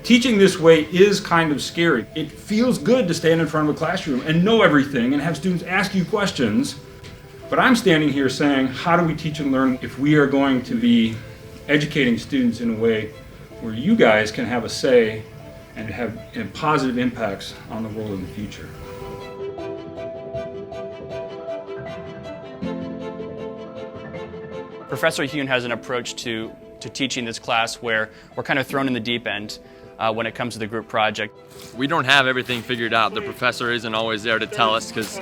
Teaching this way is kind of scary. It feels good to stand in front of a classroom and know everything and have students ask you questions. But I'm standing here saying, how do we teach and learn if we are going to be educating students in a way where you guys can have a say and have positive impacts on the world in the future? Professor Heun has an approach to teaching this class where we're kind of thrown in the deep end when it comes to the group project. We don't have everything figured out. The professor isn't always there to tell us because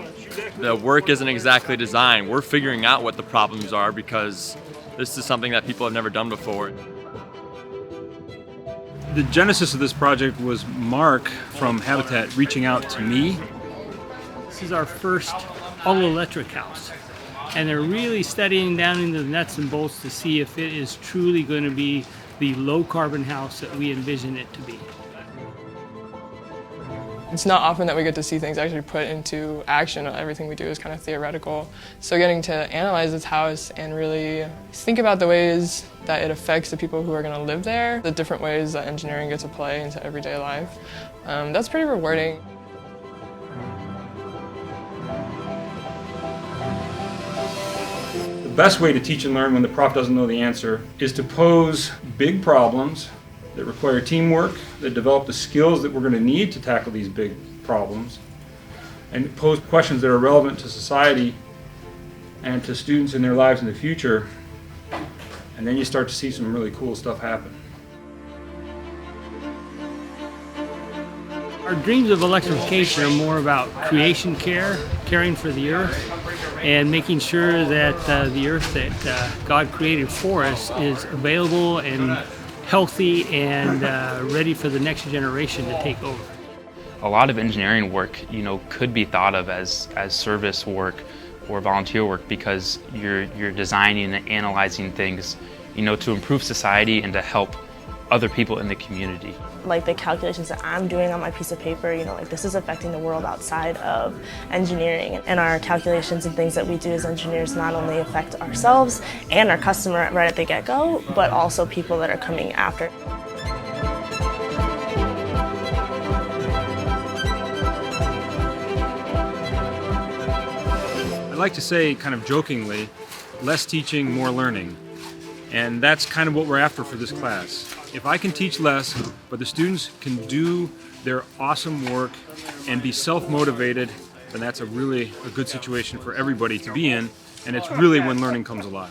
the work isn't exactly designed. We're figuring out what the problems are because this is something that people have never done before. The genesis of this project was Mark from Habitat reaching out to me. This is our first all-electric house, and they're really studying down into the nuts and bolts to see if it is truly going to be the low-carbon house that we envision it to be. It's not often that we get to see things actually put into action. Everything we do is kind of theoretical. So getting to analyze this house and really think about the ways that it affects the people who are going to live there, the different ways that engineering gets to play into everyday life, that's pretty rewarding. The best way to teach and learn when the prof doesn't know the answer is to pose big problems that require teamwork, that develop the skills that we're going to need to tackle these big problems, and pose questions that are relevant to society and to students in their lives in the future, and then you start to see some really cool stuff happen. Our dreams of electrification are more about creation care, caring for the earth, and making sure that the earth that God created for us is available and healthy and ready for the next generation to take over. A lot of engineering work, could be thought of as service work or volunteer work because you're designing and analyzing things, to improve society and to help other people in the community. Like the calculations that I'm doing on my piece of paper, like this is affecting the world outside of engineering. And our calculations and things that we do as engineers not only affect ourselves and our customer right at the get-go, but also people that are coming after. I like to say, kind of jokingly, less teaching, more learning. And that's kind of what we're after for this class. If I can teach less, but the students can do their awesome work and be self-motivated, then that's a really good situation for everybody to be in, and it's really when learning comes alive.